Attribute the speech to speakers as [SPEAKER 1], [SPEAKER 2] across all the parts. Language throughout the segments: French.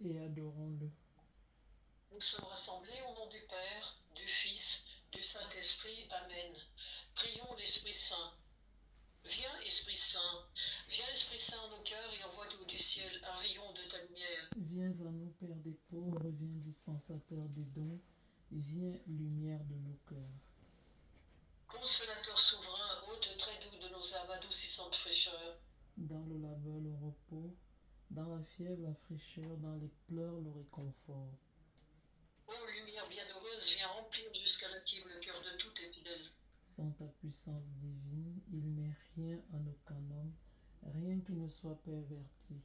[SPEAKER 1] et adorons-le.
[SPEAKER 2] Nous sommes rassemblés au nom du Père, du Fils, du Saint-Esprit. Amen. Prions l'Esprit Saint. Viens, Esprit Saint. Viens, Esprit Saint, en nos cœurs et envoie du haut du ciel un rayon de ta lumière.
[SPEAKER 1] Viens à nous, Père des pauvres, viens dispensateur des dons, viens lumière de nos cœurs.
[SPEAKER 2] Consolateur souverain, hôte très doux de nos âmes, adoucissante fraîcheur.
[SPEAKER 1] Dans le labeur, le repos, dans la fièvre, la fraîcheur, dans les pleurs, le réconfort.
[SPEAKER 2] Ô lumière bienheureuse, viens remplir jusqu'à l'intime le cœur de tous tes fidèles.
[SPEAKER 1] Sans ta puissance divine, il n'est rien en aucun homme, rien qui ne soit perverti.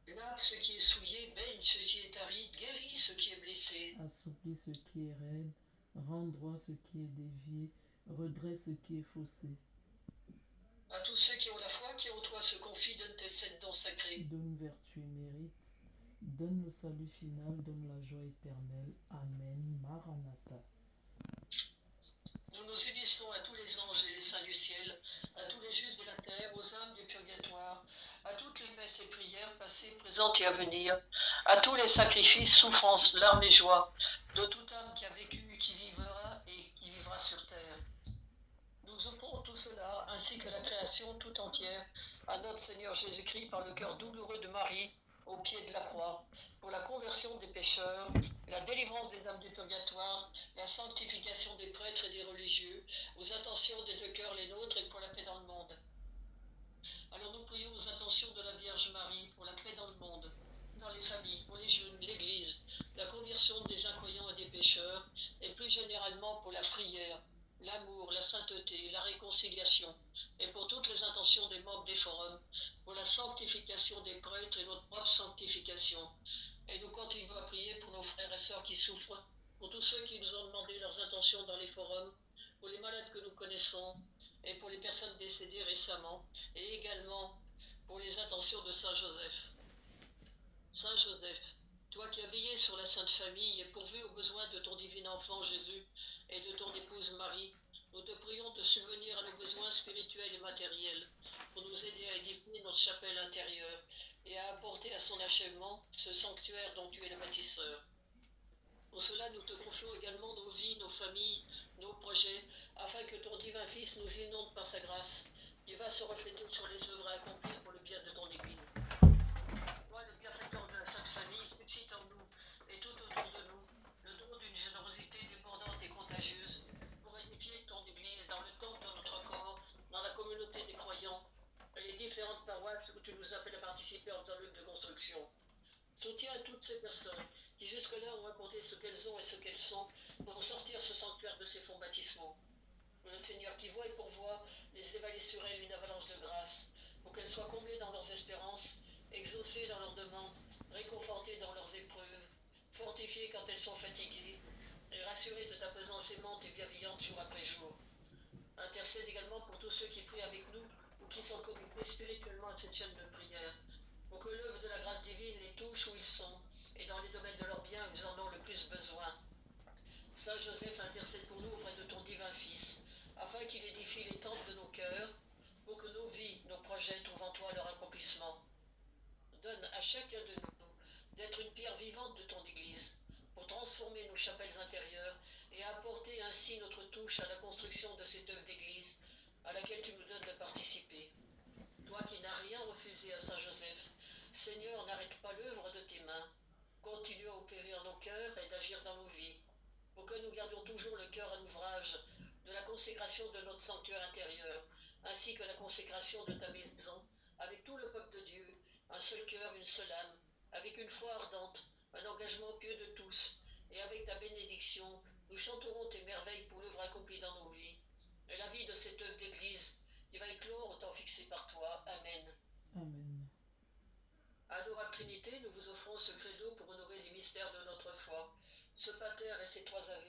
[SPEAKER 2] Lave ce qui est souillé, baigne ce qui est aride, guéris ce qui est blessé.
[SPEAKER 1] Assouplis ce qui est raide, rends droit ce qui est dévié, redresse ce qui est faussé.
[SPEAKER 2] À tous ceux qui ont la foi, qui en toi se confient, donne tes sept dons sacrés.
[SPEAKER 1] Donne vertu et mérite, donne le salut final, donne la joie éternelle. Amen. Maranatha.
[SPEAKER 2] Nous nous unissons à tous les anges et les saints du ciel, à tous les justes de la terre, aux âmes du purgatoire, à toutes les messes et prières passées, présentes et à venir, à tous les sacrifices, souffrances, larmes et joies, de toute âme qui a vécu, qui vivra et qui vivra sur terre. Nous offrons tout cela, ainsi que la création tout entière, à notre Seigneur Jésus-Christ par le cœur douloureux de Marie, au pied de la croix, pour la conversion des pécheurs, la délivrance des âmes du purgatoire, la sanctification des prêtres et des religieux, aux intentions des deux cœurs les nôtres et pour la paix dans le monde. Alors nous prions aux intentions de la Vierge Marie, pour la paix dans le monde, dans les familles, pour les jeunes, l'Église, la conversion des incroyants et des pécheurs, et plus généralement pour la prière, l'amour, la sainteté, la réconciliation, et pour toutes les intentions des membres des forums, pour la sanctification des prêtres et notre propre sanctification. Et nous continuons à prier pour nos frères et sœurs qui souffrent, pour tous ceux qui nous ont demandé leurs intentions dans les forums, pour les malades que nous connaissons, et pour les personnes décédées récemment, et également pour les intentions de Saint Joseph. Saint Joseph, toi qui as veillé sur la Sainte Famille et pourvu aux besoins de ton divin enfant Jésus et de ton épouse Marie, nous te prions de subvenir à nos besoins spirituels et matériels pour nous aider à édifier notre chapelle intérieure et à apporter à son achèvement ce sanctuaire dont tu es le bâtisseur. Pour cela, nous te confions également nos vies, nos familles, nos projets, afin que ton divin Fils nous inonde par sa grâce, qui va se refléter sur les œuvres à accomplir pour le bien de ton Église. Toi, le bienfaiteur de la Sainte Famille, suscite en nous et tout autour de nous le don d'une générosité débordante et contagieuse pour édifier ton Église dans le temple de notre corps, dans la communauté des croyants et les différentes paroisses où tu nous appelles à participer en ta lutte de construction. Soutiens toutes ces personnes qui jusque-là ont apporté ce qu'elles ont et ce qu'elles sont pour sortir ce sanctuaire de ses fonds baptismaux. Le Seigneur qui voit et pourvoit les évaler sur elles une avalanche de grâce, pour qu'elles soient comblées dans leurs espérances, exaucées dans leurs demandes, réconfortées dans leurs épreuves, fortifiées quand elles sont fatiguées, et rassurées de ta présence aimante et bienveillante jour après jour. Intercède également pour tous ceux qui prient avec nous ou qui sont connectés spirituellement à cette chaîne de prière, pour que l'œuvre de la grâce divine les touche où ils sont et dans les domaines de leur bien où ils en ont le plus besoin. Saint Joseph, intercède pour nous auprès de ton divin Fils, afin qu'il édifie les temples de nos cœurs, pour que nos vies, nos projets trouvent en toi leur accomplissement. Donne à chacun de nous d'être une pierre vivante de ton Église, pour transformer nos chapelles intérieures et apporter ainsi notre touche à la construction de cette œuvre d'Église à laquelle tu nous donnes de participer. Toi qui n'as rien refusé à Saint Joseph, Seigneur, n'arrête pas l'œuvre de tes mains. Continue à opérer en nos cœurs et d'agir dans nos vies, pour que nous gardions toujours le cœur à l'ouvrage de la consécration de notre sanctuaire intérieur, ainsi que la consécration de ta maison, avec tout le peuple de Dieu, un seul cœur, une seule âme, avec une foi ardente, un engagement pieux de tous, et avec ta bénédiction, nous chanterons tes merveilles pour l'œuvre accomplie dans nos vies, et la vie de cette œuvre d'Église qui va éclore au temps fixé par toi. Amen.
[SPEAKER 1] Amen.
[SPEAKER 2] Adorable Trinité, nous vous offrons ce credo pour honorer les mystères de notre foi, ce pater et ces trois ave,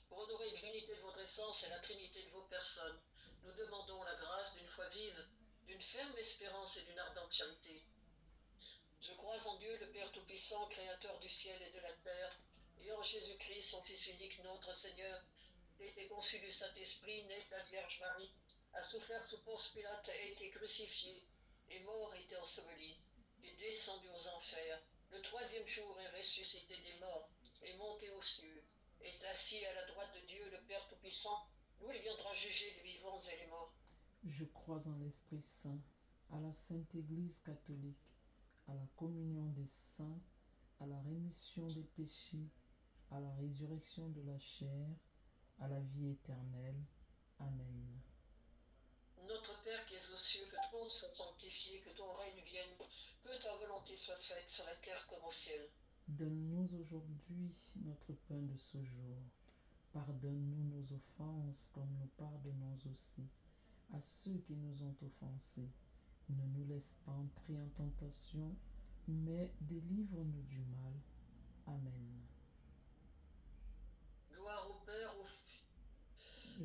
[SPEAKER 2] pour honorer l'unité de votre essence et la trinité de vos personnes. Nous demandons la grâce d'une foi vive, d'une ferme espérance et d'une ardente charité. Je crois en Dieu, le Père Tout-Puissant, Créateur du ciel et de la terre, et en Jésus-Christ, son Fils unique, notre Seigneur, qui a été conçu du Saint-Esprit, né de la Vierge Marie, a souffert sous Ponce Pilate, a été crucifié, est mort et été enseveli, est descendu aux enfers. Le troisième jour est ressuscité des morts, est monté aux cieux, est assis à la droite de Dieu, le Père Tout-Puissant, d'où il viendra juger les vivants et les morts.
[SPEAKER 1] Je crois en l'Esprit Saint, à la Sainte Église catholique, à la communion des saints, à la rémission des péchés, à la résurrection de la chair, à la vie éternelle. Amen.
[SPEAKER 2] Notre Père qui es aux cieux, que ton nom soit sanctifié, que ton règne vienne, que ta volonté soit faite sur la terre comme au ciel.
[SPEAKER 1] Donne-nous aujourd'hui notre pain de ce jour. Pardonne-nous nos offenses comme nous pardonnons aussi à ceux qui nous ont offensés. Ne nous laisse pas entrer en tentation, mais délivre-nous du mal. Amen.
[SPEAKER 2] Gloire au Père, au Fils.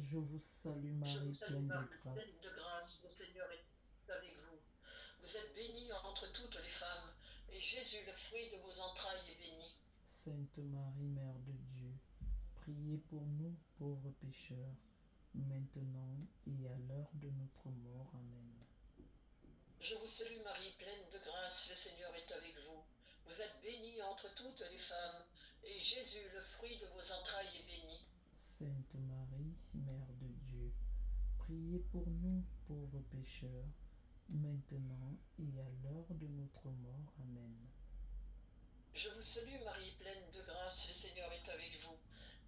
[SPEAKER 1] Je vous salue Marie, pleine de grâce.
[SPEAKER 2] Pleine de grâce, le Seigneur est avec vous. Vous êtes bénie entre toutes les femmes, et Jésus, le fruit de vos entrailles, est béni.
[SPEAKER 1] Sainte Marie, Mère de Dieu, priez pour nous, pauvres pécheurs, maintenant et à l'heure de notre mort. Amen.
[SPEAKER 2] Je vous salue Marie, pleine de grâce, le Seigneur est avec vous. Vous êtes bénie entre toutes les femmes, et Jésus, le fruit de vos entrailles, est béni.
[SPEAKER 1] Sainte Marie, Mère de Dieu, priez pour nous, pauvres pécheurs, maintenant et à l'heure de notre mort. Amen.
[SPEAKER 2] Je vous salue Marie, pleine de grâce, le Seigneur est avec vous.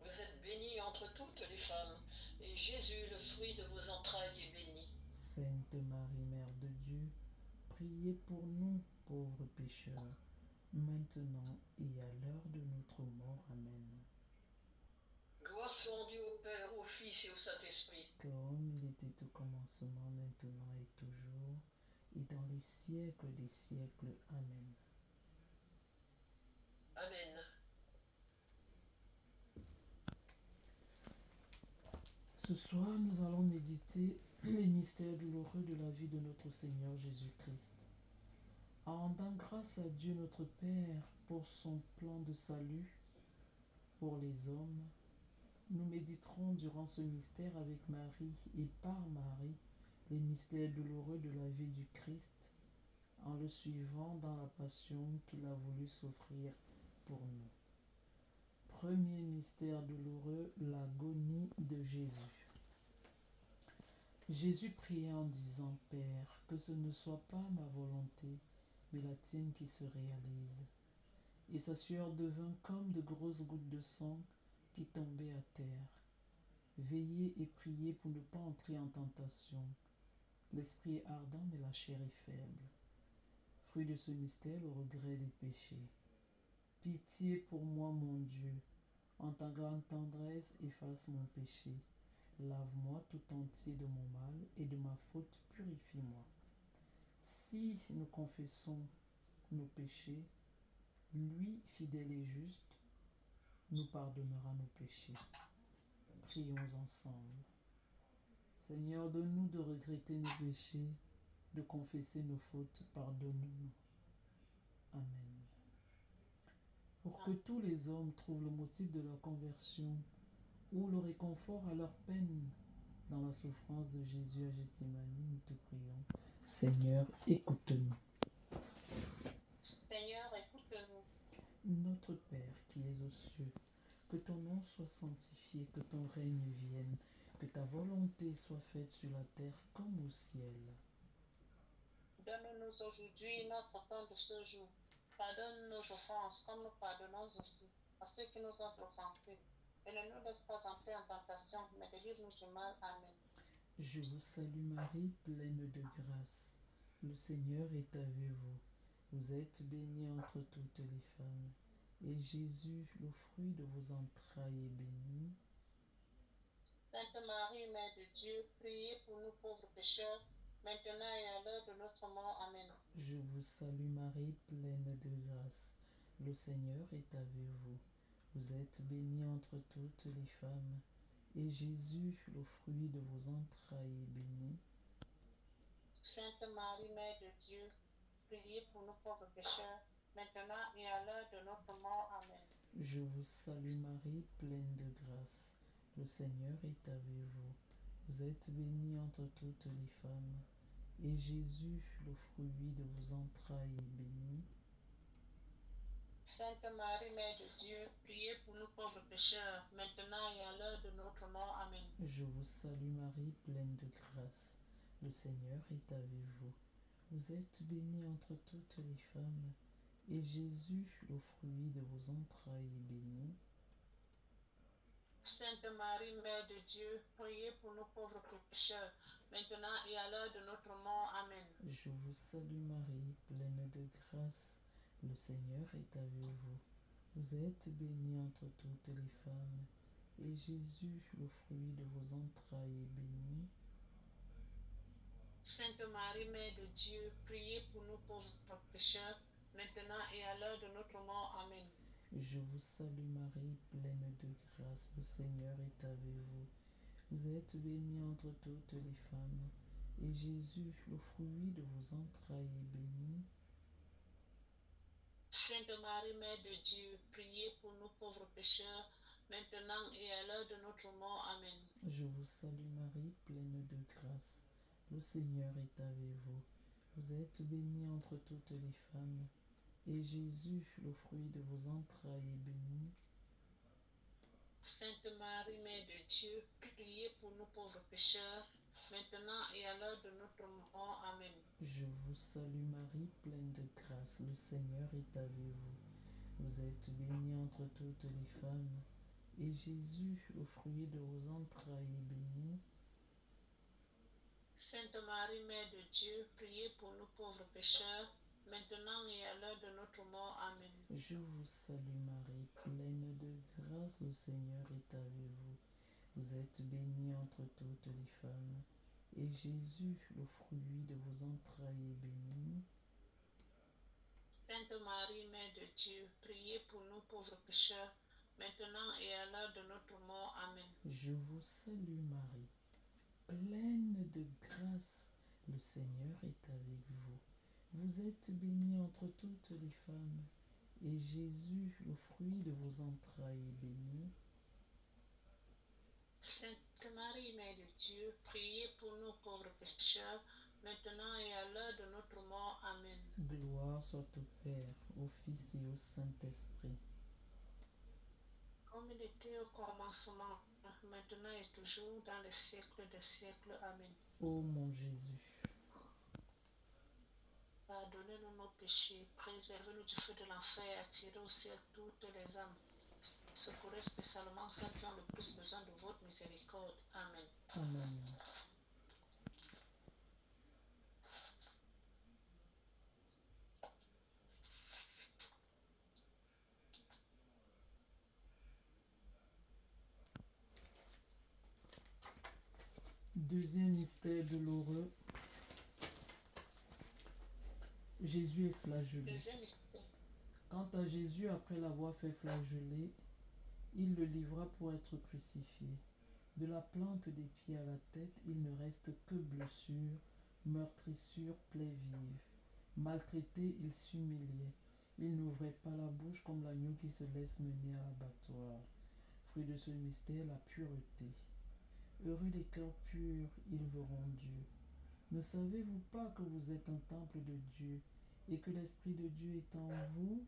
[SPEAKER 2] Vous êtes bénie entre toutes les femmes, et Jésus, le fruit de vos entrailles, est béni.
[SPEAKER 1] Sainte Marie, Mère de Dieu, priez pour nous, pauvres pécheurs, maintenant et à l'heure de notre mort. Amen.
[SPEAKER 2] Gloire soit rendue au Père, au Fils et au Saint-Esprit.
[SPEAKER 1] Comme il était au commencement, maintenant et toujours, et dans les siècles des siècles. Amen.
[SPEAKER 2] Amen.
[SPEAKER 1] Ce soir, nous allons méditer les mystères douloureux de la vie de notre Seigneur Jésus-Christ. En rendant grâce à Dieu notre Père pour son plan de salut pour les hommes, nous méditerons durant ce mystère avec Marie et par Marie les mystères douloureux de la vie du Christ en le suivant dans la passion qu'il a voulu s'offrir pour nous. Premier mystère douloureux, l'agonie de Jésus. Jésus priait en disant, « Père, que ce ne soit pas ma volonté, mais la tienne qui se réalise. » Et sa sueur devint comme de grosses gouttes de sang qui tombaient à terre. Veillez et priez pour ne pas entrer en tentation. L'esprit est ardent, mais la chair est faible. Fruit de ce mystère, le regret des péchés. Pitié pour moi, mon Dieu. En ta grande tendresse, efface mon péché. Lave-moi tout entier de mon mal et de ma faute, purifie-moi. Si nous confessons nos péchés, lui, fidèle et juste, nous pardonnera nos péchés. Prions ensemble. Seigneur, donne-nous de regretter nos péchés, de confesser nos fautes, pardonne-nous. Amen. Pour que tous les hommes trouvent le motif de leur conversion ou le réconfort à leur peine dans la souffrance de Jésus à Gethsémani, nous te prions. Seigneur, écoute-nous.
[SPEAKER 2] Seigneur, écoute-nous.
[SPEAKER 1] Notre Père qui es aux cieux, que ton nom soit sanctifié, que ton règne vienne, que ta volonté soit faite sur la terre comme au ciel.
[SPEAKER 2] Donne-nous aujourd'hui notre pain de ce jour. Pardonne nos offenses comme nous pardonnons aussi à ceux qui nous ont offensés. Et ne nous laisse pas entrer en tentation, mais délivre-nous du mal. Amen.
[SPEAKER 1] Je vous salue Marie, pleine de grâce. Le Seigneur est avec vous. Vous êtes bénie entre toutes les femmes. Et Jésus, le fruit de vos entrailles, est béni.
[SPEAKER 2] Sainte Marie, Mère de Dieu, priez pour nous pauvres pécheurs, maintenant et à l'heure de notre mort. Amen.
[SPEAKER 1] Je vous salue Marie, pleine de grâce. Le Seigneur est avec vous. Vous êtes bénie entre toutes les femmes. Et Jésus, le fruit de vos entrailles, est béni.
[SPEAKER 2] Sainte Marie, Mère de Dieu, priez pour nous pauvres pécheurs, maintenant et à l'heure de notre mort. Amen.
[SPEAKER 1] Je vous salue Marie, pleine de grâce. Le Seigneur est avec vous. Vous êtes bénie entre toutes les femmes. Et Jésus, le fruit de vos entrailles, est béni.
[SPEAKER 2] Sainte Marie, Mère de Dieu, priez pour nous pauvres pécheurs, maintenant et à l'heure de notre mort. Amen.
[SPEAKER 1] Je vous salue Marie, pleine de grâce. Le Seigneur est avec vous. Vous êtes bénie entre toutes les femmes, et Jésus, le fruit de vos entrailles, est béni.
[SPEAKER 2] Sainte Marie, Mère de Dieu, priez pour nous pauvres pécheurs, maintenant et à l'heure de notre mort. Amen.
[SPEAKER 1] Je vous salue Marie, pleine de grâce. Le Seigneur est avec vous. Vous êtes bénie entre toutes les femmes, et Jésus, le fruit de vos entrailles, est béni.
[SPEAKER 2] Sainte Marie, Mère de Dieu, priez pour nous pauvres pécheurs, maintenant et à l'heure de notre mort. Amen.
[SPEAKER 1] Je vous salue Marie, pleine de grâce. Le Seigneur est avec vous. Vous êtes bénie entre toutes les femmes, et Jésus, le fruit de vos entrailles, est béni.
[SPEAKER 2] Sainte Marie, Mère de Dieu, priez pour nous pauvres pécheurs, maintenant et à l'heure de notre mort. Amen.
[SPEAKER 1] Je vous salue Marie, pleine de grâce. Le Seigneur est avec vous. Vous êtes bénie entre toutes les femmes, et Jésus, le fruit de vos entrailles, est béni.
[SPEAKER 2] Sainte Marie, Mère de Dieu, priez pour nous pauvres pécheurs, maintenant et à l'heure de notre mort. Amen.
[SPEAKER 1] Je vous salue Marie, pleine de grâce. Le Seigneur est avec vous. Vous êtes bénie entre toutes les femmes, et Jésus, le fruit de vos entrailles, est béni.
[SPEAKER 2] Sainte Marie, Mère de Dieu, priez pour nous pauvres pécheurs, maintenant et à l'heure de notre mort. Amen.
[SPEAKER 1] Je vous salue Marie, pleine de grâce, le Seigneur est avec vous. Vous êtes bénie entre toutes les femmes, et Jésus, le fruit de vos entrailles, est béni.
[SPEAKER 2] Sainte Marie, Mère de Dieu, priez pour nous pauvres pécheurs, maintenant et à l'heure de notre mort. Amen.
[SPEAKER 1] Je vous salue Marie, pleine de grâce, le Seigneur est avec vous. Vous êtes bénie entre toutes les femmes, et Jésus, le fruit de vos entrailles, est béni.
[SPEAKER 2] Sainte Marie, Mère de Dieu, priez pour nous pauvres pécheurs, maintenant et à l'heure de notre mort. Amen.
[SPEAKER 1] Gloire soit au Père, au Fils et au Saint-Esprit.
[SPEAKER 2] Comme il était au commencement, maintenant et toujours, dans les siècles des siècles. Amen.
[SPEAKER 1] Ô mon Jésus,
[SPEAKER 2] Pardonnez-nous nos péchés, préservez-nous du feu de l'enfer, attirez au ciel toutes les âmes. Secourez spécialement celles qui ont le plus besoin de votre miséricorde. Amen.
[SPEAKER 1] Amen. Deuxième mystère douloureux, Jésus est flagellé.
[SPEAKER 2] Deuxième mystère.
[SPEAKER 1] Quant à Jésus, après l'avoir fait flageller, il le livra pour être crucifié. De la plante des pieds à la tête, il ne reste que blessures, meurtrissures, plaies vives. Maltraité, il s'humiliait. Il n'ouvrait pas la bouche comme l'agneau qui se laisse mener à l'abattoir. Fruit de ce mystère, la pureté. Heureux les cœurs purs, ils verront Dieu. Ne savez-vous pas que vous êtes un temple de Dieu et que l'Esprit de Dieu est en vous?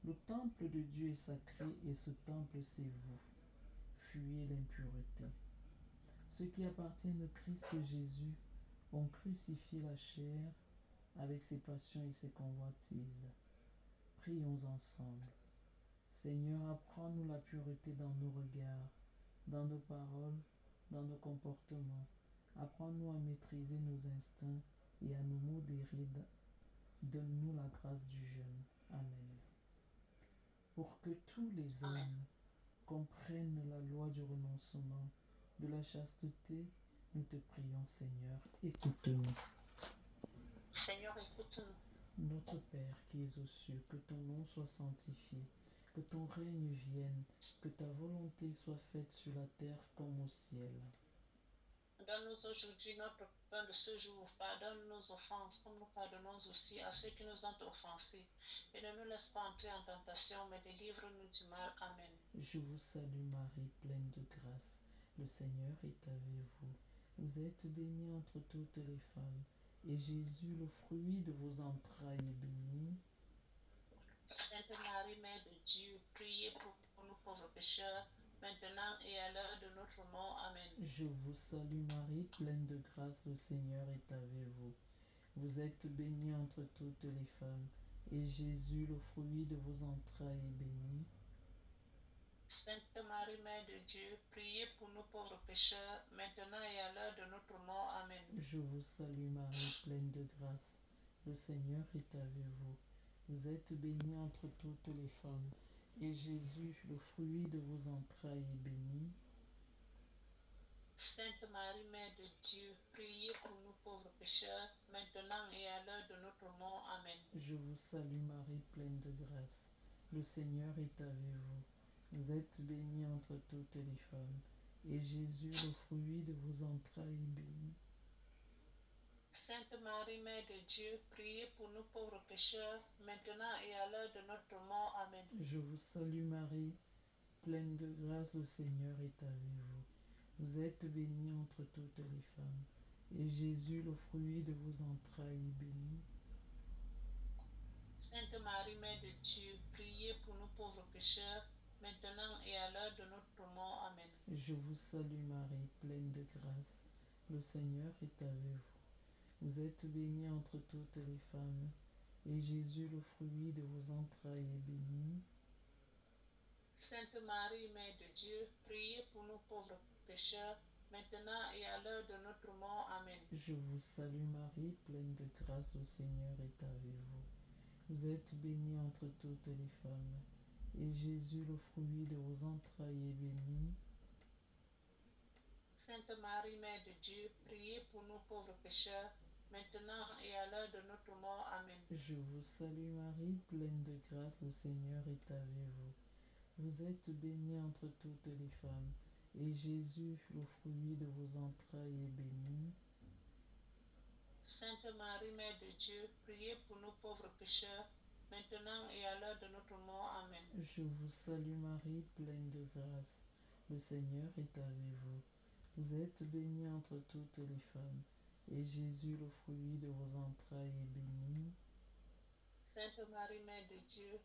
[SPEAKER 1] Le temple de Dieu est sacré et ce temple c'est vous. Fuyez l'impureté. Ceux qui appartiennent au Christ Jésus ont crucifié la chair avec ses passions et ses convoitises. Prions ensemble. Seigneur, apprends-nous la pureté dans nos regards, dans nos paroles, dans nos comportements. Apprends-nous à maîtriser nos instincts et à nous modérer. Donne-nous la grâce du jeûne. Amen. Pour que tous les hommes comprennent la loi du renoncement, de la chasteté, nous te prions, Seigneur, écoute-nous.
[SPEAKER 2] Seigneur, écoute-nous.
[SPEAKER 1] Notre Père qui es aux cieux, que ton nom soit sanctifié, que ton règne vienne, que ta volonté soit faite sur la terre comme au ciel.
[SPEAKER 2] Donne-nous aujourd'hui notre pain de ce jour. Pardonne nos offenses, comme nous pardonnons aussi à ceux qui nous ont offensés. Et ne nous laisse pas entrer en tentation, mais délivre-nous du mal. Amen.
[SPEAKER 1] Je vous salue Marie, pleine de grâce. Le Seigneur est avec vous. Vous êtes bénie entre toutes les femmes, et Jésus, le fruit de vos entrailles, est béni.
[SPEAKER 2] Sainte Sainte Marie, Mère de Dieu, priez pour nous pauvres pécheurs, maintenant et à l'heure de notre mort. Amen.
[SPEAKER 1] Je vous salue Marie, pleine de grâce, le Seigneur est avec vous. Vous êtes bénie entre toutes les femmes, et Jésus, le fruit de vos entrailles, est béni.
[SPEAKER 2] Sainte Marie, Mère de Dieu, priez pour nous pauvres pécheurs, maintenant et à l'heure de notre mort. Amen.
[SPEAKER 1] Je vous salue Marie, pleine de grâce, le Seigneur est avec vous. Vous êtes bénie entre toutes les femmes, et Jésus, le fruit de vos entrailles, est béni.
[SPEAKER 2] Sainte Marie, Mère de Dieu, priez pour nous pauvres pécheurs, maintenant et à l'heure de notre mort. Amen.
[SPEAKER 1] Je vous salue Marie, pleine de grâce, le Seigneur est avec vous. Vous êtes bénie entre toutes les femmes, et Jésus, le fruit de vos entrailles, est béni.
[SPEAKER 2] Sainte Marie, Mère de Dieu, priez pour nous pauvres pécheurs, maintenant et à l'heure de notre mort. Amen.
[SPEAKER 1] Je vous salue Marie, pleine de grâce, le Seigneur est avec vous. Vous êtes bénie entre toutes les femmes, et Jésus, le fruit de vos entrailles, est béni.
[SPEAKER 2] Sainte Marie, Mère de Dieu, priez pour nous pauvres pécheurs, maintenant et à l'heure de notre mort. Amen.
[SPEAKER 1] Je vous salue Marie, pleine de grâce, le Seigneur est avec vous. Vous êtes bénie entre toutes les femmes, et Jésus, le fruit de vos entrailles, est béni.
[SPEAKER 2] Sainte Marie, Mère de Dieu, priez pour nous pauvres pécheurs, maintenant et à l'heure de notre mort. Amen.
[SPEAKER 1] Je vous salue Marie, pleine de grâce, le Seigneur est avec vous. Vous êtes bénie entre toutes les femmes, et Jésus, le fruit de vos entrailles, est béni.
[SPEAKER 2] Sainte Marie, Mère de Dieu, priez pour nous pauvres pécheurs, maintenant et à l'heure de notre mort. Amen.
[SPEAKER 1] Je vous salue Marie, pleine de grâce, le Seigneur est avec vous. Vous êtes bénie entre toutes les femmes, et Jésus, le fruit de vos entrailles, est béni.
[SPEAKER 2] Sainte Marie, Mère de Dieu, priez pour nous pauvres pécheurs, maintenant et à l'heure de notre mort. Amen.
[SPEAKER 1] Je vous salue Marie, pleine de grâce, le Seigneur est avec vous. Vous êtes bénie entre toutes les femmes, et Jésus, le fruit de vos entrailles, est béni.
[SPEAKER 2] Sainte Marie, Mère de Dieu,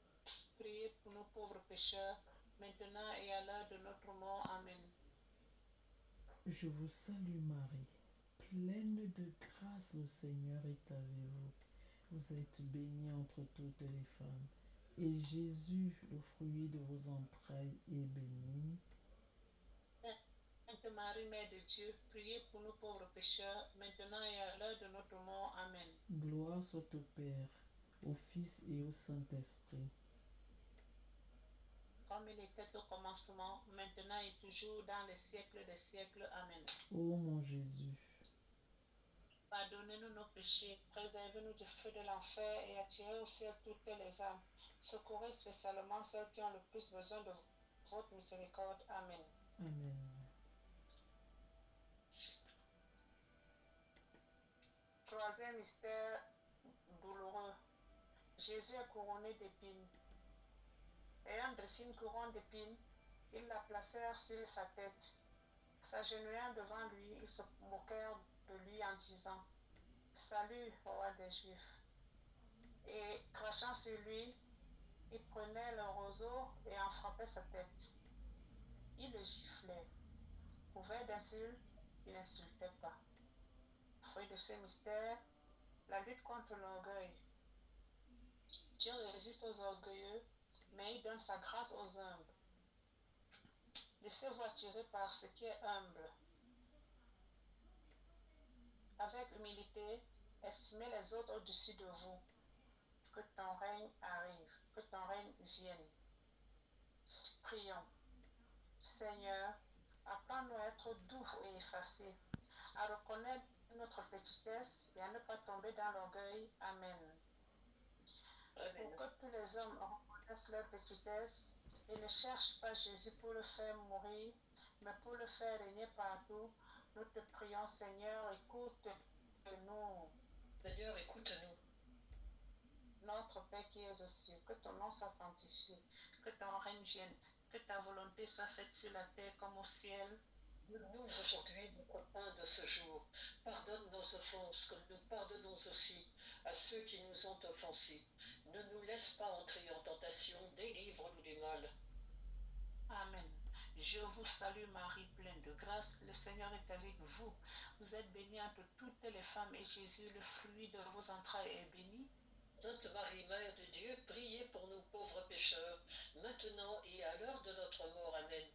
[SPEAKER 2] priez pour nous pauvres pécheurs, maintenant et à l'heure de notre mort. Amen.
[SPEAKER 1] Je vous salue Marie, pleine de grâce, le Seigneur est avec vous. Vous êtes bénie entre toutes les femmes, et Jésus, le fruit de vos entrailles, est béni.
[SPEAKER 2] Sainte Marie, Mère de Dieu, priez pour nous pauvres pécheurs, maintenant et à l'heure de notre mort. Amen.
[SPEAKER 1] Gloire soit au Père, au Fils et au Saint-Esprit.
[SPEAKER 2] Comme il était au commencement, maintenant et toujours, dans les siècles des siècles. Amen.
[SPEAKER 1] Ô mon Jésus,
[SPEAKER 2] pardonnez-nous nos péchés, préservez-nous du feu de l'enfer et attirez au ciel toutes les âmes. Secourez spécialement celles qui ont le plus besoin de votre miséricorde. Amen.
[SPEAKER 1] Amen.
[SPEAKER 2] Troisième mystère douloureux. Jésus est couronné d'épines. Ayant dressé une couronne d'épines, ils la placèrent sur sa tête. S'agenouillant devant lui, ils se moquèrent de lui en disant « Salut, roi des Juifs !» Et crachant sur lui, ils prenaient le roseau et en frappaient sa tête. Ils le giflaient. Couvert d'insultes, il n'insultait pas. Fruit de ce mystère, la lutte contre l'orgueil. Dieu résiste aux orgueilleux, mais il donne sa grâce aux humbles. Laissez-vous attirer par ce qui est humble. Avec humilité, estimez les autres au-dessus de vous. Que ton règne arrive, que ton règne vienne. Prions. Seigneur, apprends-nous à être doux et effacés, à reconnaître notre petitesse et à ne pas tomber dans l'orgueil. Amen. Pour que tous les hommes reconnaissent leur petitesse et ne cherchent pas Jésus pour le faire mourir, mais pour le faire régner partout, nous te prions, Seigneur, écoute-nous. Seigneur, écoute-nous. Notre Père qui es aux cieux, que ton nom soit sanctifié, que ton règne vienne, que ta volonté soit faite sur la terre comme au ciel. Donne-nous aujourd'hui notre pain de ce jour. Pardonne nos offenses comme nous pardonnons aussi à ceux qui nous ont offensés. Ne nous laisse laisse pas entrer en tentation, délivre-nous du mal.
[SPEAKER 3] Amen. Je vous salue Marie, pleine de grâce, le Seigneur est avec vous. Vous êtes bénie entre toutes les femmes et Jésus, le fruit de vos entrailles, est béni.
[SPEAKER 2] Sainte Marie, Mère de Dieu, priez pour nous pauvres pécheurs, maintenant et à l'heure de notre mort. Amen.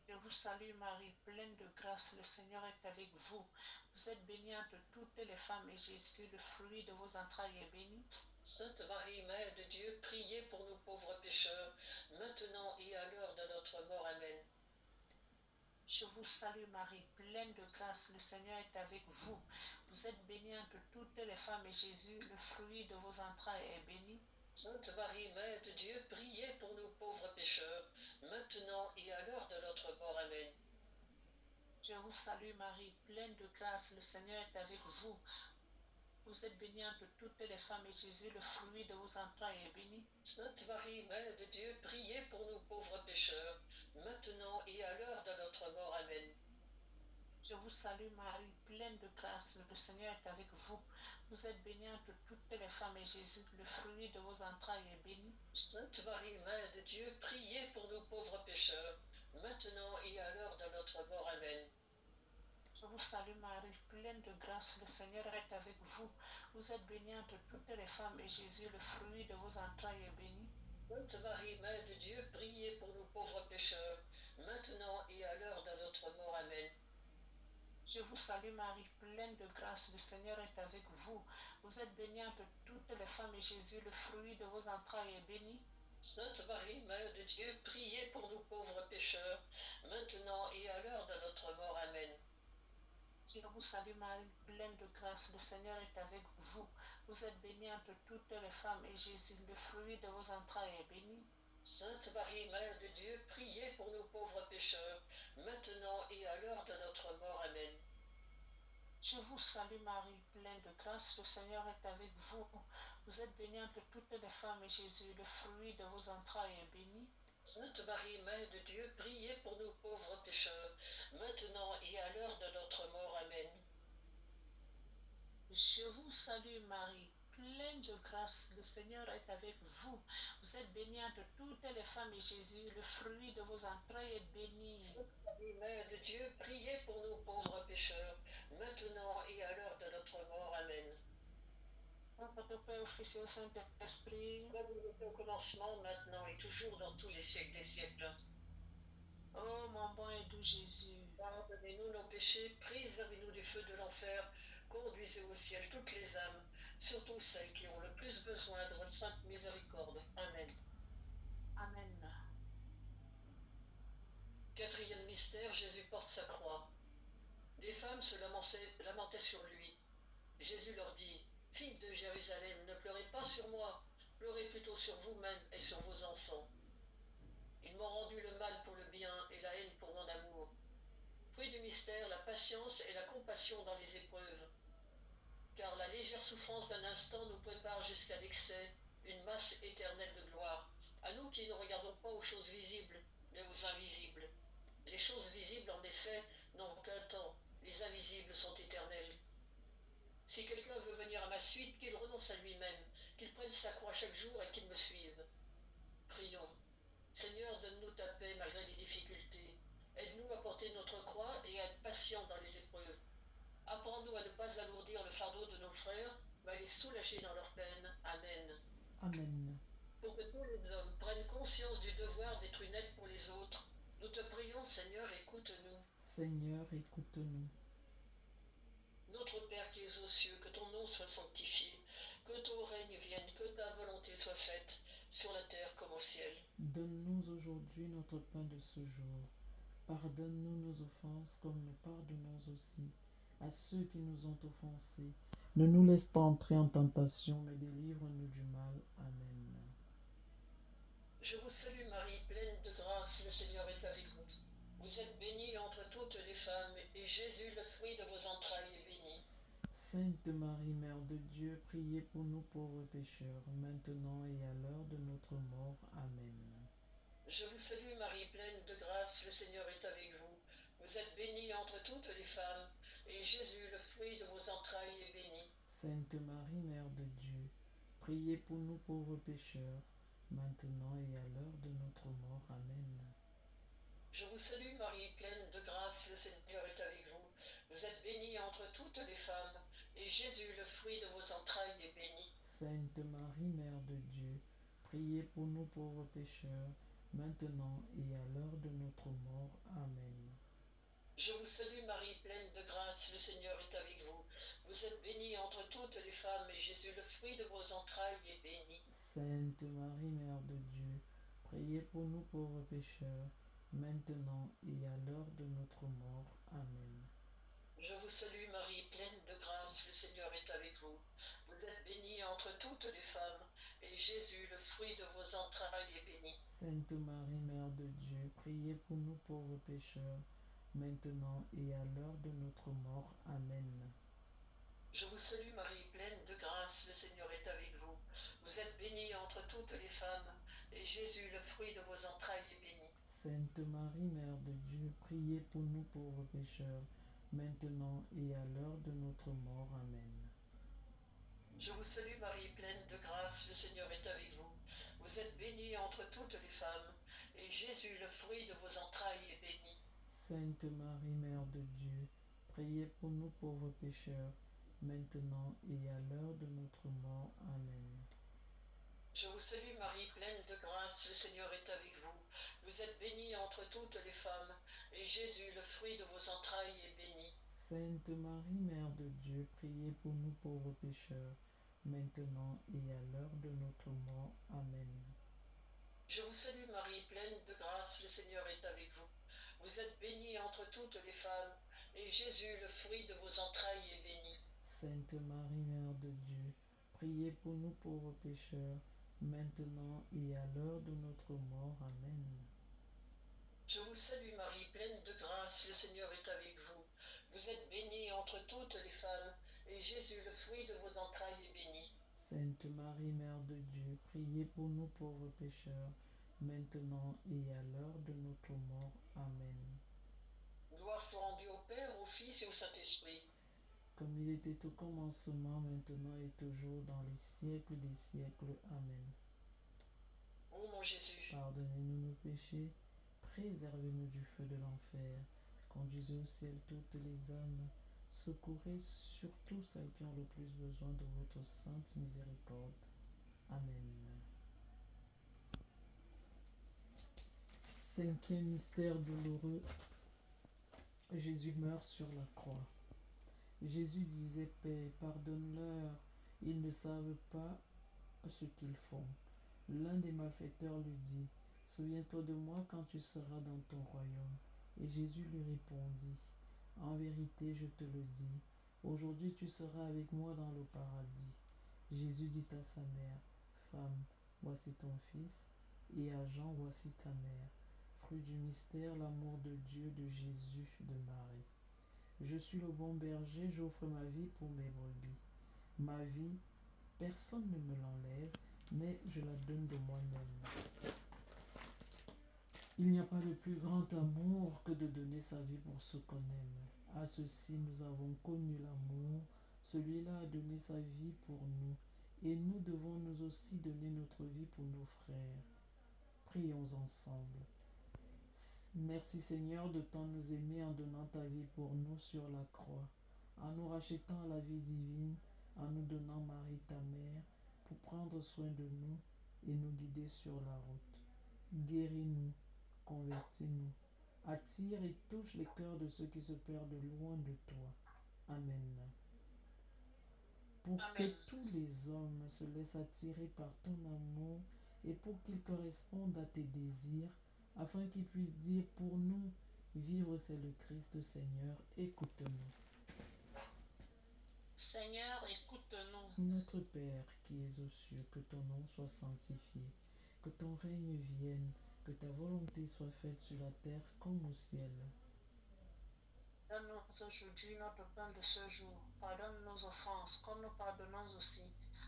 [SPEAKER 3] Je vous salue Marie, pleine de grâce, le Seigneur est avec vous. Vous êtes bénie entre toutes les femmes et Jésus, le fruit de vos entrailles, est béni.
[SPEAKER 2] Sainte Marie, Mère de Dieu, priez pour nous pauvres pécheurs, maintenant et à l'heure de notre mort. Amen.
[SPEAKER 3] Je vous salue Marie, pleine de grâce, le Seigneur est avec vous. Vous êtes bénie entre toutes les femmes et Jésus, le fruit de vos entrailles, est béni.
[SPEAKER 2] Sainte Marie, Mère de Dieu, priez pour nous pauvres pécheurs, maintenant et à l'heure de notre mort. Amen.
[SPEAKER 3] Je vous salue Marie, pleine de grâce, le Seigneur est avec vous. Vous êtes bénie entre toutes les femmes et Jésus, le fruit de vos entrailles, est béni.
[SPEAKER 2] Sainte Marie, Mère de Dieu, priez pour nous pauvres pécheurs, maintenant et à l'heure de notre mort. Amen.
[SPEAKER 3] Je vous salue Marie, pleine de grâce, le Seigneur est avec vous. Vous êtes bénie entre toutes les femmes et Jésus, le fruit de vos entrailles, est béni.
[SPEAKER 2] Sainte Marie, Mère de Dieu, priez pour nous pauvres pécheurs, maintenant et à l'heure de notre mort. Amen.
[SPEAKER 3] Je vous salue Marie, pleine de grâce, le Seigneur est avec vous. Vous êtes bénie entre toutes les femmes et Jésus, le fruit de vos entrailles, est béni.
[SPEAKER 2] Sainte Marie, Mère de Dieu, priez pour nous pauvres pécheurs, maintenant et à l'heure de notre mort. Amen.
[SPEAKER 3] Je vous salue Marie, pleine de grâce, le Seigneur est avec vous. Vous êtes bénie entre toutes les femmes et Jésus, le fruit de vos entrailles, est béni.
[SPEAKER 2] Sainte Marie, Mère de Dieu, priez pour nous pauvres pécheurs, maintenant et à l'heure de notre mort. Amen.
[SPEAKER 3] Je vous salue Marie, pleine de grâce, le Seigneur est avec vous. Vous êtes bénie entre toutes les femmes et Jésus, le fruit de vos entrailles, est béni.
[SPEAKER 2] Sainte Marie, Mère de Dieu, priez pour nous pauvres pécheurs, maintenant et à l'heure de notre mort. Amen.
[SPEAKER 3] Je vous salue Marie, pleine de grâce, le Seigneur est avec vous. Vous êtes bénie entre toutes les femmes et Jésus, le fruit de vos entrailles, est béni.
[SPEAKER 2] Sainte Marie, Mère de Dieu, priez pour nous pauvres pécheurs, maintenant et à l'heure de notre mort. Amen.
[SPEAKER 3] Je vous salue Marie, pleine de grâce, le Seigneur est avec vous. Vous êtes bénie entre toutes les femmes et Jésus, le fruit de vos entrailles, est béni.
[SPEAKER 2] Sainte Marie, Mère de Dieu, priez pour nous pauvres pécheurs, maintenant et à l'heure de notre mort. Amen.
[SPEAKER 3] Notre Père, au Fils et au Saint-Esprit.
[SPEAKER 2] Comme il était au commencement, maintenant et toujours dans tous les siècles des siècles.
[SPEAKER 3] Oh mon bon et doux Jésus,
[SPEAKER 2] pardonnez-nous nos péchés, préservez-nous du feu de l'enfer, conduisez au ciel toutes les âmes, surtout celles qui ont le plus besoin de votre sainte miséricorde. Amen.
[SPEAKER 3] Amen.
[SPEAKER 2] Quatrième mystère, Jésus porte sa croix. Des femmes se lamentaient sur lui. Jésus leur dit, « Filles de Jérusalem, ne pleurez pas sur moi, pleurez plutôt sur vous-même et sur vos enfants. Ils m'ont rendu le mal pour le bien et la haine pour mon amour. » Fruit du mystère, la patience et la compassion dans les épreuves. Car la légère souffrance d'un instant nous prépare jusqu'à l'excès une masse éternelle de gloire. À nous qui ne regardons pas aux choses visibles, mais aux invisibles. Les choses visibles, en effet, n'ont qu'un temps. Les invisibles sont éternels. Si quelqu'un veut venir à ma suite, qu'il renonce à lui-même, qu'il prenne sa croix chaque jour et qu'il me suive. Prions. Seigneur, donne-nous ta paix malgré les difficultés. Aide-nous à porter notre croix et à être patients dans les épreuves. Apprends-nous à ne pas alourdir le fardeau de nos frères, mais à les soulager dans leur peine. Amen.
[SPEAKER 1] Amen.
[SPEAKER 2] Pour que tous les hommes prennent conscience du devoir d'être une aide pour les autres, nous te prions, Seigneur, écoute-nous.
[SPEAKER 1] Seigneur, écoute-nous.
[SPEAKER 2] Notre Père qui es aux cieux, que ton nom soit sanctifié, que ton règne vienne, que ta volonté soit faite, sur la terre comme au ciel.
[SPEAKER 1] Donne-nous aujourd'hui notre pain de ce jour. Pardonne-nous nos offenses comme nous pardonnons aussi à ceux qui nous ont offensés. Ne nous laisse pas entrer en tentation, mais délivre-nous du mal. Amen.
[SPEAKER 2] Je vous salue Marie, pleine de grâce, le Seigneur est avec vous. Vous êtes bénie entre toutes les femmes, et Jésus, le fruit de vos entrailles, est béni.
[SPEAKER 1] Sainte Marie, Mère de Dieu, priez pour nous pauvres pécheurs, maintenant et à l'heure de notre mort. Amen.
[SPEAKER 2] Je vous salue Marie, pleine de grâce, le Seigneur est avec vous. Vous êtes bénie entre toutes les femmes, et Jésus, le fruit de vos entrailles, est béni.
[SPEAKER 1] Sainte Marie, Mère de Dieu, priez pour nous pauvres pécheurs, maintenant et à l'heure de notre mort. Amen.
[SPEAKER 2] Je vous salue Marie, pleine de grâce, le Seigneur est avec vous. Vous êtes bénie entre toutes les femmes, et Jésus, le fruit de vos entrailles, est béni.
[SPEAKER 1] Sainte Marie, Mère de Dieu, priez pour nous pauvres pécheurs, maintenant et à l'heure de notre mort. Amen.
[SPEAKER 2] Je vous salue Marie, pleine de grâce, le Seigneur est avec vous. Vous êtes bénie entre toutes les femmes, et Jésus, le fruit de vos entrailles, est béni.
[SPEAKER 1] Sainte Marie, Mère de Dieu, priez pour nous pauvres pécheurs, maintenant et à l'heure de notre mort. Amen.
[SPEAKER 2] Je vous salue Marie, pleine de grâce, le Seigneur est avec vous. Vous êtes bénie entre toutes les femmes, et Jésus, le fruit de vos entrailles, est béni.
[SPEAKER 1] Sainte Marie, Mère de Dieu, priez pour nous pauvres pécheurs, maintenant et à l'heure de notre mort. Amen.
[SPEAKER 2] Je vous salue Marie, pleine de grâce, le Seigneur est avec vous. Vous êtes bénie entre toutes les femmes, et Jésus, le fruit de vos entrailles, est béni.
[SPEAKER 1] Sainte Marie, Mère de Dieu, priez pour nous pauvres pécheurs, maintenant et à l'heure de notre mort. Amen.
[SPEAKER 2] Je vous salue Marie, pleine de grâce, le Seigneur est avec vous. Vous êtes bénie entre toutes les femmes, et Jésus, le fruit de vos entrailles, est béni.
[SPEAKER 1] Sainte Marie, Mère de Dieu, priez pour nous pauvres pécheurs, maintenant et à l'heure de notre mort. Amen.
[SPEAKER 2] Je vous salue Marie, pleine de grâce, le Seigneur est avec vous. Vous êtes bénie entre toutes les femmes, et Jésus, le fruit de vos entrailles, est béni.
[SPEAKER 1] Sainte Marie, Mère de Dieu, priez pour nous pauvres pécheurs, maintenant et à l'heure de notre mort. Amen.
[SPEAKER 2] Je vous salue Marie, pleine de grâce, le Seigneur est avec vous. Vous êtes bénie entre toutes les femmes, et Jésus, le fruit de vos entrailles, est béni.
[SPEAKER 1] Sainte Marie, Mère de Dieu, priez pour nous pauvres pécheurs, maintenant et à l'heure de notre mort. Amen.
[SPEAKER 2] Je vous salue Marie, pleine de grâce, le Seigneur est avec vous. Vous êtes bénie entre toutes les femmes, et Jésus, le fruit de vos entrailles, est béni.
[SPEAKER 1] Sainte Marie, Mère de Dieu, priez pour nous pauvres pécheurs, maintenant et à l'heure de notre mort. Amen.
[SPEAKER 2] Gloire soit rendue au Père, au Fils et au Saint-Esprit.
[SPEAKER 1] Comme il était au commencement, maintenant et toujours, dans les siècles des siècles. Amen.
[SPEAKER 2] Ô mon Jésus,
[SPEAKER 1] Pardonnez-nous nos péchés, préservez-nous du feu de l'enfer, conduisez au ciel toutes les âmes, secourez surtout celles qui ont le plus besoin de votre sainte miséricorde. Amen. Cinquième mystère douloureux, Jésus meurt sur la croix. Jésus disait, Père, pardonne-leur, ils ne savent pas ce qu'ils font. L'un des malfaiteurs lui dit, souviens-toi de moi quand tu seras dans ton royaume. Et Jésus lui répondit, en vérité, je te le dis, aujourd'hui tu seras avec moi dans le paradis. Jésus dit à sa mère, femme, voici ton fils, et à Jean, voici ta mère. Fruit du mystère, l'amour de Dieu, de Jésus, de Marie. Je suis le bon berger, j'offre ma vie pour mes brebis. Ma vie, personne ne me l'enlève, mais je la donne de moi-même. Il n'y a pas de plus grand amour que de donner sa vie pour ce qu'on aime. À ceci, nous avons connu l'amour. Celui-là a donné sa vie pour nous. Et nous devons nous aussi donner notre vie pour nos frères. Prions ensemble. Merci Seigneur de tant nous aimer en donnant ta vie pour nous sur la croix, en nous rachetant la vie divine, en nous donnant Marie ta mère pour prendre soin de nous et nous guider sur la route. Guéris-nous, convertis-nous, attire et touche les cœurs de ceux qui se perdent loin de toi. Amen. Pour que
[SPEAKER 2] Amen.
[SPEAKER 1] tous les hommes se laissent attirer par ton amour et pour qu'ils correspondent à tes désirs, afin qu'ils puissent dire pour nous, vivre c'est le Christ Seigneur, écoute-nous.
[SPEAKER 3] Seigneur, écoute-nous.
[SPEAKER 1] Notre Père qui es aux cieux, que ton nom soit sanctifié, que ton règne vienne, que ta volonté soit faite sur la terre comme au ciel.
[SPEAKER 3] Donne-nous aujourd'hui notre pain de ce jour. Pardonne nos offenses, comme nous pardonnons aussi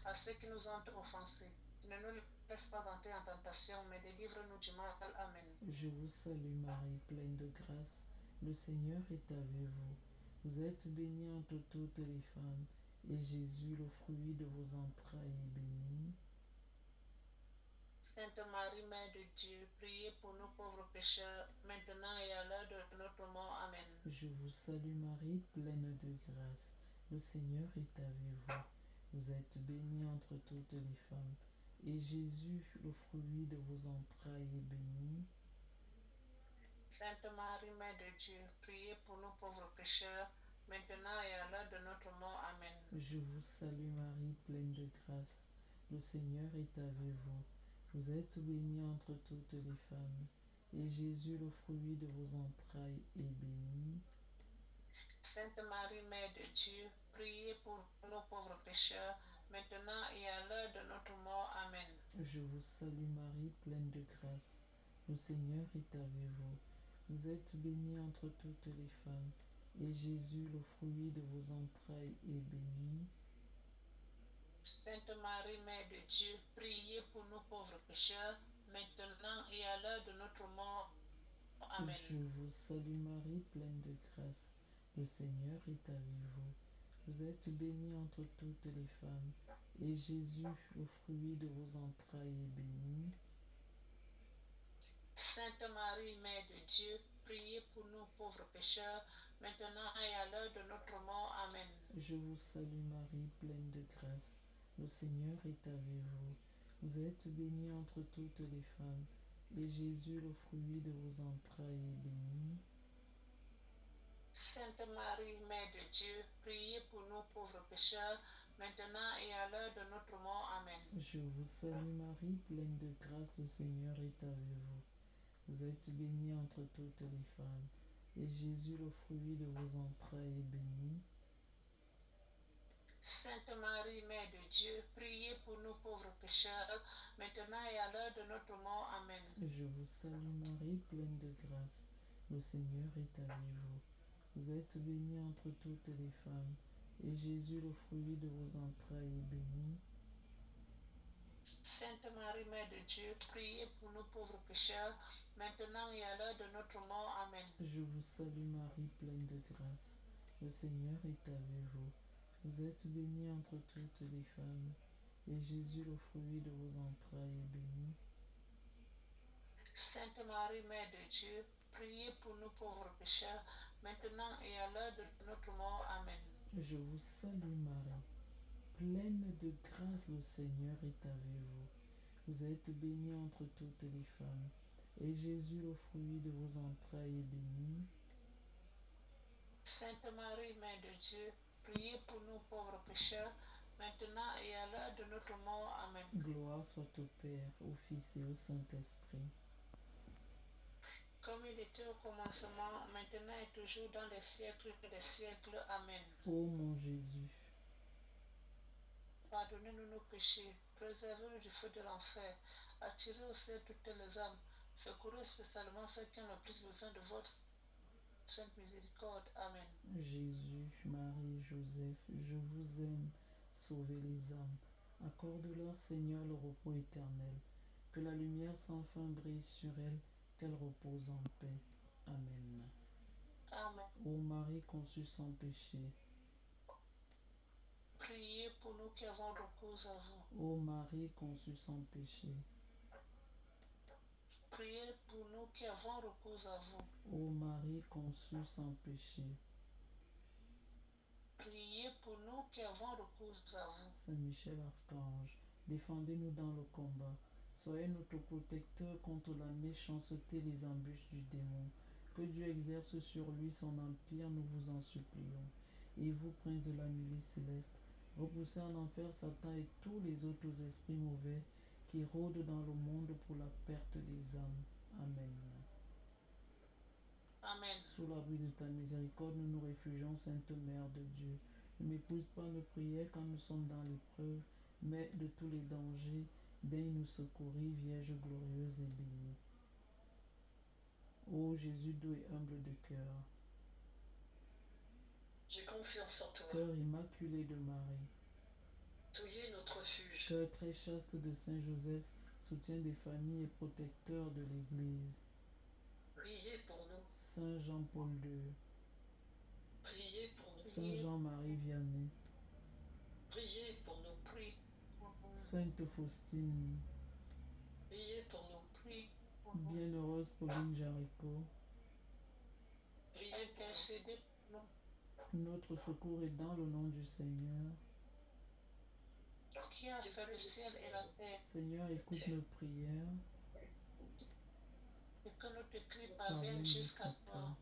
[SPEAKER 3] à ceux qui nous ont offensés. Ne nous laisse pas entrer en tentation, mais délivre-nous du mal. Amen.
[SPEAKER 1] Je vous salue Marie, pleine de grâce. Le Seigneur est avec vous. Vous êtes bénie entre toutes les femmes, et Jésus, le fruit de vos entrailles, est béni.
[SPEAKER 3] Sainte Marie, Mère de Dieu, priez pour nous pauvres pécheurs, maintenant et à l'heure de notre mort. Amen.
[SPEAKER 1] Je vous salue Marie, pleine de grâce. Le Seigneur est avec vous. Vous êtes bénie entre toutes les femmes, et Jésus, le fruit de vos entrailles, est béni.
[SPEAKER 3] Sainte Marie, Mère de Dieu, priez pour nous pauvres pécheurs, maintenant et à l'heure de notre mort. Amen.
[SPEAKER 1] Je vous salue Marie, pleine de grâce. Le Seigneur est avec vous. Vous êtes bénie entre toutes les femmes, et Jésus, le fruit de vos entrailles, est béni.
[SPEAKER 3] Sainte Marie, Mère de Dieu, priez pour nous pauvres pécheurs, maintenant et à l'heure de notre mort. Amen.
[SPEAKER 1] Je vous salue Marie, pleine de grâce. Le Seigneur est avec vous. Vous êtes bénie entre toutes les femmes, et Jésus, le fruit de vos entrailles, est béni.
[SPEAKER 3] Sainte Marie, Mère de Dieu, priez pour nous pauvres pécheurs, maintenant et à l'heure de notre mort. Amen.
[SPEAKER 1] Je vous salue Marie, pleine de grâce. Le Seigneur est avec vous. Vous êtes bénie entre toutes les femmes, et Jésus, le fruit de vos entrailles, est béni.
[SPEAKER 3] Sainte Marie, Mère de Dieu, priez pour nous pauvres pécheurs, maintenant et à l'heure de notre mort. Amen.
[SPEAKER 1] Je vous salue Marie, pleine de grâce. Le Seigneur est avec vous. Vous êtes bénie entre toutes les femmes, et Jésus, le fruit de vos entrailles, est béni.
[SPEAKER 3] Sainte Marie, Mère de Dieu, priez pour nous pauvres pécheurs, maintenant et à l'heure de notre mort. Amen.
[SPEAKER 1] Je vous salue Marie, pleine de grâce, le Seigneur est avec vous. Vous êtes bénie entre toutes les femmes, et Jésus, le fruit de vos entrailles, est béni.
[SPEAKER 3] Sainte Marie, Mère de Dieu, priez pour nous pauvres pécheurs, maintenant et à l'heure de notre mort. Amen.
[SPEAKER 1] Je vous salue Marie, pleine de grâce. Le Seigneur est avec vous. Vous êtes bénie entre toutes les femmes, et Jésus, le fruit de vos entrailles, est béni.
[SPEAKER 3] Sainte Marie, Mère de Dieu, priez pour nous pauvres pécheurs, maintenant et à l'heure de notre mort. Amen.
[SPEAKER 1] Je vous salue Marie, pleine de grâce. Le Seigneur est avec vous. Vous êtes bénie entre toutes les femmes, et Jésus, le fruit de vos entrailles, est béni.
[SPEAKER 3] Sainte Marie, Mère de Dieu, priez pour nous pauvres pécheurs, maintenant et à l'heure de notre mort. Amen.
[SPEAKER 1] Je vous salue Marie, pleine de grâce, le Seigneur est avec vous. Vous êtes bénie entre toutes les femmes, et Jésus, le fruit de vos entrailles, est béni.
[SPEAKER 3] Sainte Marie, Mère de Dieu, priez pour nous pauvres pécheurs, maintenant et à l'heure de notre mort. Amen.
[SPEAKER 1] Gloire soit au Père, au Fils et au Saint-Esprit.
[SPEAKER 3] Comme il était au commencement, maintenant et toujours dans les siècles des siècles. Amen.
[SPEAKER 1] Ô mon Jésus,
[SPEAKER 3] Pardonnez-nous nos péchés, préservez-nous du feu de l'enfer, attirez au ciel toutes les âmes, secourez spécialement ceux qui ont le plus besoin de votre sainte miséricorde. Amen.
[SPEAKER 1] Jésus, Marie, Joseph, je vous aime, sauvez les âmes. Accorde-leur, Seigneur, le repos éternel. Que la lumière sans fin brille sur elles, qu'elles reposent en paix. Amen.
[SPEAKER 3] Amen.
[SPEAKER 1] Ô Marie conçue sans péché,
[SPEAKER 3] Priez pour nous qui avons recours à vous.
[SPEAKER 1] ô Marie conçue sans péché,
[SPEAKER 3] Priez pour nous qui avons recours à vous.
[SPEAKER 1] ô Marie conçue sans péché,
[SPEAKER 3] Priez pour nous qui avons recours à vous.
[SPEAKER 1] Saint Michel Archange, défendez-nous dans le combat. Soyez notre protecteur contre la méchanceté et les embûches du démon. Que Dieu exerce sur lui son empire, nous vous en supplions. Et vous, prince de la milice céleste, repoussez en enfer Satan et tous les autres esprits mauvais qui rôdent dans le monde pour la perte des âmes. Amen.
[SPEAKER 3] Amen.
[SPEAKER 1] Sous l'abri de ta miséricorde, nous nous réfugions, Sainte Mère de Dieu. Ne m'épouse pas nos prières quand nous sommes dans l'épreuve, mais de tous les dangers, daigne nous secourir, Vierge glorieuse et bénie. Ô Jésus doux et humble de cœur,
[SPEAKER 2] J'ai confiance en toi.
[SPEAKER 1] cœur immaculé de Marie,
[SPEAKER 2] Soyez notre refuge.
[SPEAKER 1] cœur très chaste de Saint Joseph, soutien des familles et protecteur de l'Église,
[SPEAKER 2] Priez pour nous.
[SPEAKER 1] Saint Jean-Paul II,
[SPEAKER 2] Priez pour nous.
[SPEAKER 1] Saint Jean-Marie Vianney,
[SPEAKER 2] Priez pour nous.
[SPEAKER 3] Prie pour nous.
[SPEAKER 1] Sainte Faustine,
[SPEAKER 2] Priez pour nous.
[SPEAKER 3] Prie pour nous.
[SPEAKER 1] Bienheureuse Pauline Jaricot,
[SPEAKER 2] Priez pour nous.
[SPEAKER 3] Intercédez pour nous.
[SPEAKER 1] notre secours est dans le nom du Seigneur.
[SPEAKER 3] Qui a fait le ciel et la terre,
[SPEAKER 1] Seigneur, écoute nos prières,
[SPEAKER 3] et que notre cri
[SPEAKER 1] parvienne
[SPEAKER 3] parvienne
[SPEAKER 1] jusqu'à
[SPEAKER 3] jusqu'à
[SPEAKER 1] toi.
[SPEAKER 3] toi.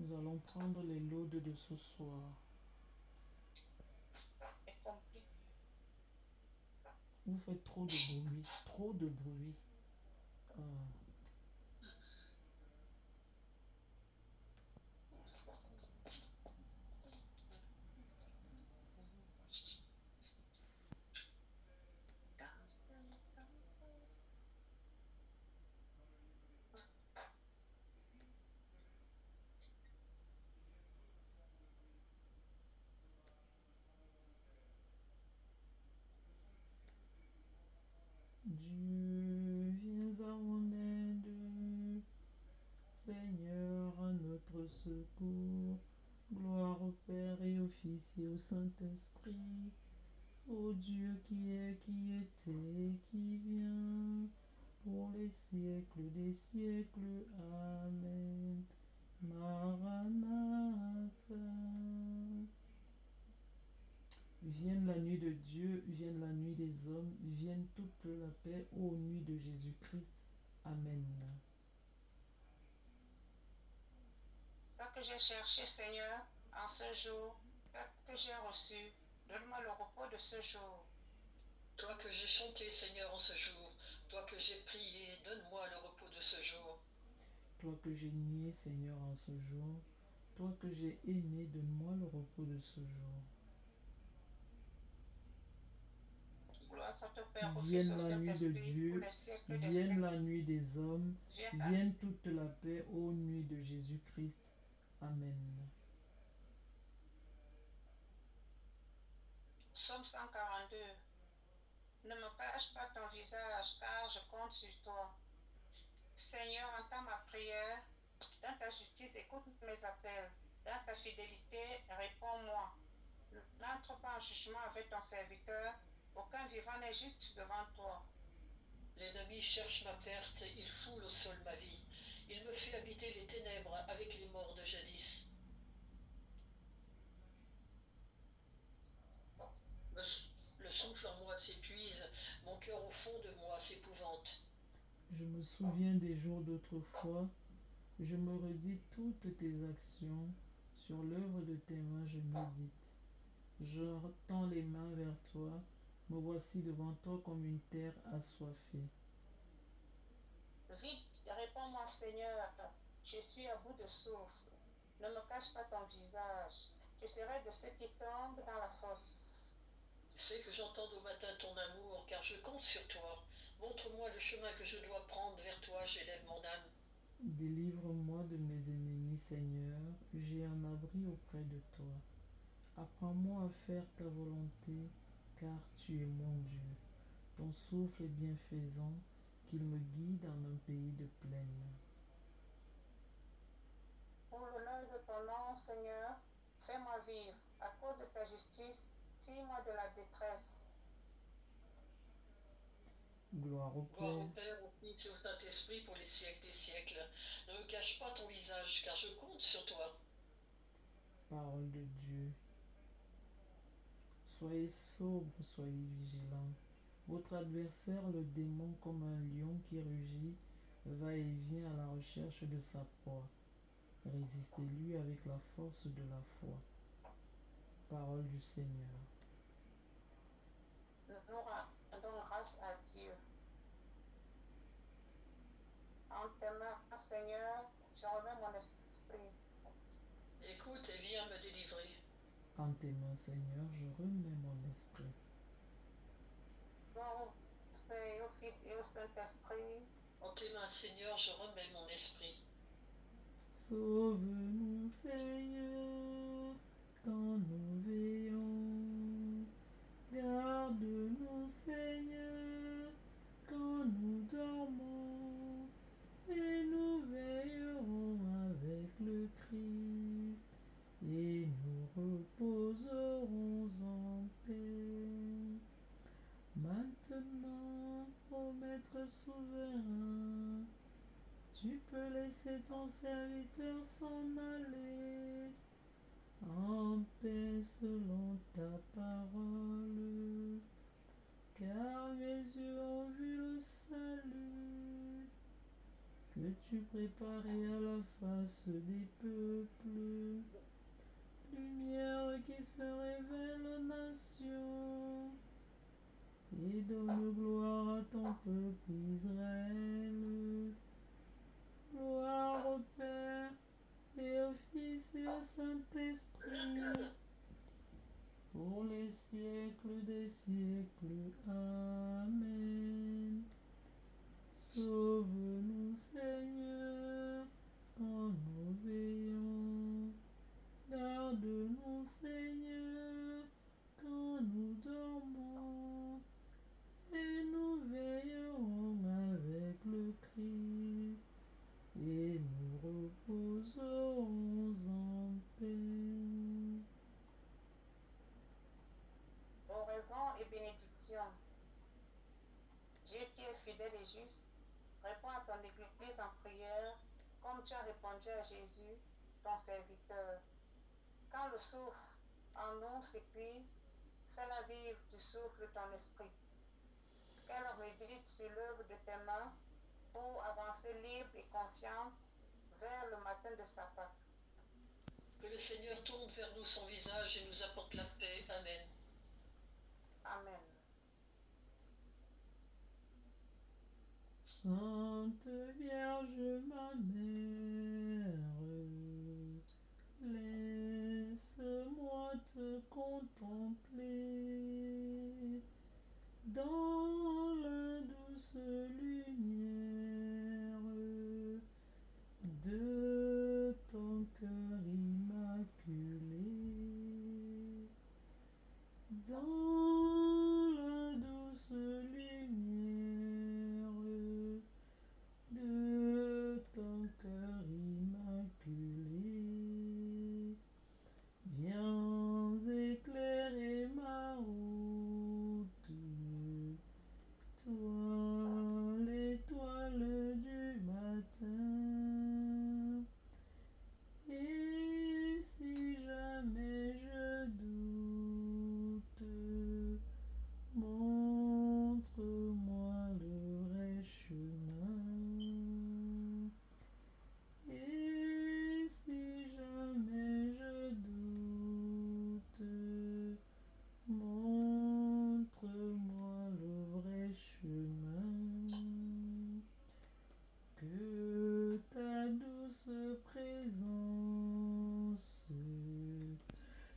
[SPEAKER 1] Nous allons prendre les laudes de ce soir.
[SPEAKER 3] Et compris.
[SPEAKER 1] Vous faites trop de bruit, trop de bruit. Ah. Dieu, viens à mon aide, Seigneur, à notre secours. Gloire au Père et au Fils et au Saint-Esprit, ô Dieu qui est, qui était, et qui vient, pour les siècles des siècles. Amen. Maranatha. Vienne la nuit de Dieu, vienne la nuit des hommes, vienne toute la paix, ô nuit de Jésus-Christ. Amen.
[SPEAKER 3] Toi que j'ai cherché, Seigneur, en ce jour, toi que j'ai reçu, donne-moi le repos de ce jour.
[SPEAKER 2] Toi que j'ai chanté, Seigneur, en ce jour, toi que j'ai prié, donne-moi le repos de ce jour.
[SPEAKER 1] Toi que j'ai nié, Seigneur, en ce jour, toi que j'ai aimé, donne-moi le repos de ce jour.
[SPEAKER 3] Gloire soit au Père, au Fils et
[SPEAKER 1] Vienne
[SPEAKER 3] au
[SPEAKER 1] la nuit de
[SPEAKER 3] Saint-Esprit, pour
[SPEAKER 1] Dieu,
[SPEAKER 3] les siècles des
[SPEAKER 1] vienne
[SPEAKER 3] siècles.
[SPEAKER 1] la nuit des hommes,
[SPEAKER 3] Viens,
[SPEAKER 1] vienne toute la paix, ô nuit de Jésus-Christ. Amen.
[SPEAKER 3] Psaume 142. Ne me cache pas ton visage, car je compte sur toi. Seigneur, entends ma prière. Dans ta justice, écoute mes appels. Dans ta fidélité, réponds-moi. N'entre pas en jugement avec ton serviteur. Aucun vivant n'est juste devant toi.
[SPEAKER 2] L'ennemi cherche ma perte, il foule au sol ma vie. Il me fait habiter les ténèbres avec les morts de jadis. Le souffle en moi s'épuise, mon cœur au fond de moi s'épouvante.
[SPEAKER 1] Je me souviens des jours d'autrefois, je me redis toutes tes actions, sur l'œuvre de tes mains je médite. Je tends les mains vers toi, me voici devant toi comme une terre assoiffée.
[SPEAKER 3] Vite, réponds-moi, Seigneur. Je suis à bout de souffle. Ne me cache pas ton visage. Je serai de ceux qui tombent dans la fosse.
[SPEAKER 2] Fais que j'entende au matin ton amour, car je compte sur toi. Montre-moi le chemin que je dois prendre vers toi, j'élève mon âme.
[SPEAKER 1] Délivre-moi de mes ennemis, Seigneur, j'ai un abri auprès de toi. Apprends-moi à faire ta volonté, car tu es mon Dieu. Ton souffle est bienfaisant, qu'il me guide en un pays de plaine.
[SPEAKER 3] Pour l'honneur de ton nom, Seigneur, fais-moi vivre. À cause de ta justice, tire-moi de la détresse.
[SPEAKER 1] Gloire au
[SPEAKER 2] Gloire au
[SPEAKER 1] Père,
[SPEAKER 2] Père, au Fils et au Saint-Esprit pour les siècles des siècles. Ne me cache pas ton visage, car je compte sur toi.
[SPEAKER 1] parole de Dieu. Soyez sobres, soyez vigilants. Votre adversaire, le démon, comme un lion qui rugit, va et vient à la recherche de sa proie. Résistez-lui avec la force de la foi. Parole du Seigneur.
[SPEAKER 3] Nous rendons grâce à Dieu. En tes mains, Seigneur, je remets mon esprit.
[SPEAKER 2] Écoute et viens me délivrer.
[SPEAKER 1] En tes mains, Seigneur, je remets mon esprit.
[SPEAKER 3] Gloire au Père, au Fils et au Saint-Esprit.
[SPEAKER 2] En tes mains, Seigneur, je remets mon esprit.
[SPEAKER 1] Sauve-nous, Seigneur, quand nous veillons. Garde-nous, Seigneur, quand nous dormons. Et nous veillerons avec le Christ notre souverain. Tu peux laisser ton serviteur s'en aller en paix selon ta parole, car mes yeux ont vu le salut que tu préparais à la face des peuples, lumière qui se révèle aux nations et donne gloire à ton peuple Israël. Gloire au Père et au Fils et au Saint-Esprit, pour les siècles des siècles. Amen. Sauve-nous, Seigneur, quand nous veillons. Garde-nous, Seigneur, quand nous dormons. Et nous veillerons avec le Christ, et nous reposerons en paix.
[SPEAKER 3] Oraison et bénédiction. Dieu qui est fidèle et juste, réponds à ton Église en prière, comme tu as répondu à Jésus, ton serviteur. Quand le souffle en nous s'épuise, fais-la vivre du souffle de ton esprit. Qu'elle médite sur l'œuvre de tes mains pour avancer libre et confiante vers le matin de sa Pâque.
[SPEAKER 2] Que le Seigneur tourne vers nous son visage et nous apporte la paix. Amen.
[SPEAKER 3] Amen.
[SPEAKER 1] Sainte Vierge, ma mère, laisse-moi te contempler dans la douce lumière de ton cœur immaculé. Dans la douce lumière de ton cœur immaculé, viens éclairer ma route, toi l'étoile du matin. Et si jamais je doute, montre-moi le vrai chemin. Et si jamais je doute, montre-moi le vrai chemin. Que ta douce présence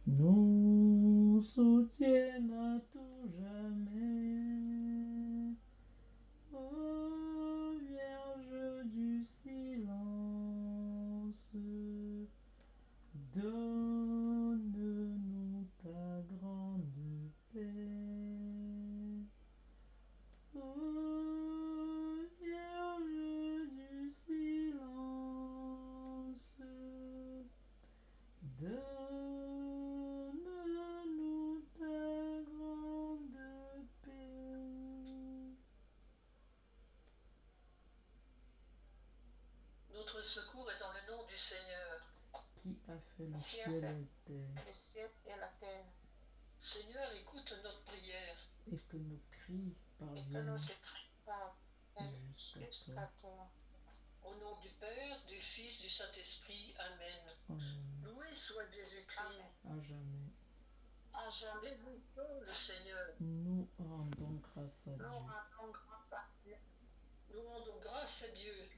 [SPEAKER 1] nous soutienne à tout jamais. Ô Vierge du silence, donne-nous ta grande paix. Ô Vierge du silence, donne-nous ta grande paix.
[SPEAKER 2] Notre secours est dans le nom du Seigneur.
[SPEAKER 1] Qui a fait le
[SPEAKER 3] Qui a
[SPEAKER 1] ciel et
[SPEAKER 3] fait
[SPEAKER 1] la terre,
[SPEAKER 3] le ciel et la terre,
[SPEAKER 2] Seigneur, écoute notre prière.
[SPEAKER 1] et que nos cris
[SPEAKER 3] et que
[SPEAKER 1] parviennent
[SPEAKER 3] notre cri parvienne
[SPEAKER 1] jusqu'à
[SPEAKER 3] jusqu'à
[SPEAKER 1] toi.
[SPEAKER 3] toi.
[SPEAKER 2] Au nom du Père, du Fils, du Saint-Esprit. Amen.
[SPEAKER 1] Amen.
[SPEAKER 2] Loué soit Jésus-Christ.
[SPEAKER 3] Amen.
[SPEAKER 1] À jamais.
[SPEAKER 3] À jamais,
[SPEAKER 2] Bénissons le Seigneur.
[SPEAKER 1] Nous rendons grâce à
[SPEAKER 3] nous
[SPEAKER 1] Dieu.
[SPEAKER 3] rendons grâce à Dieu.
[SPEAKER 2] Nous rendons grâce à Dieu.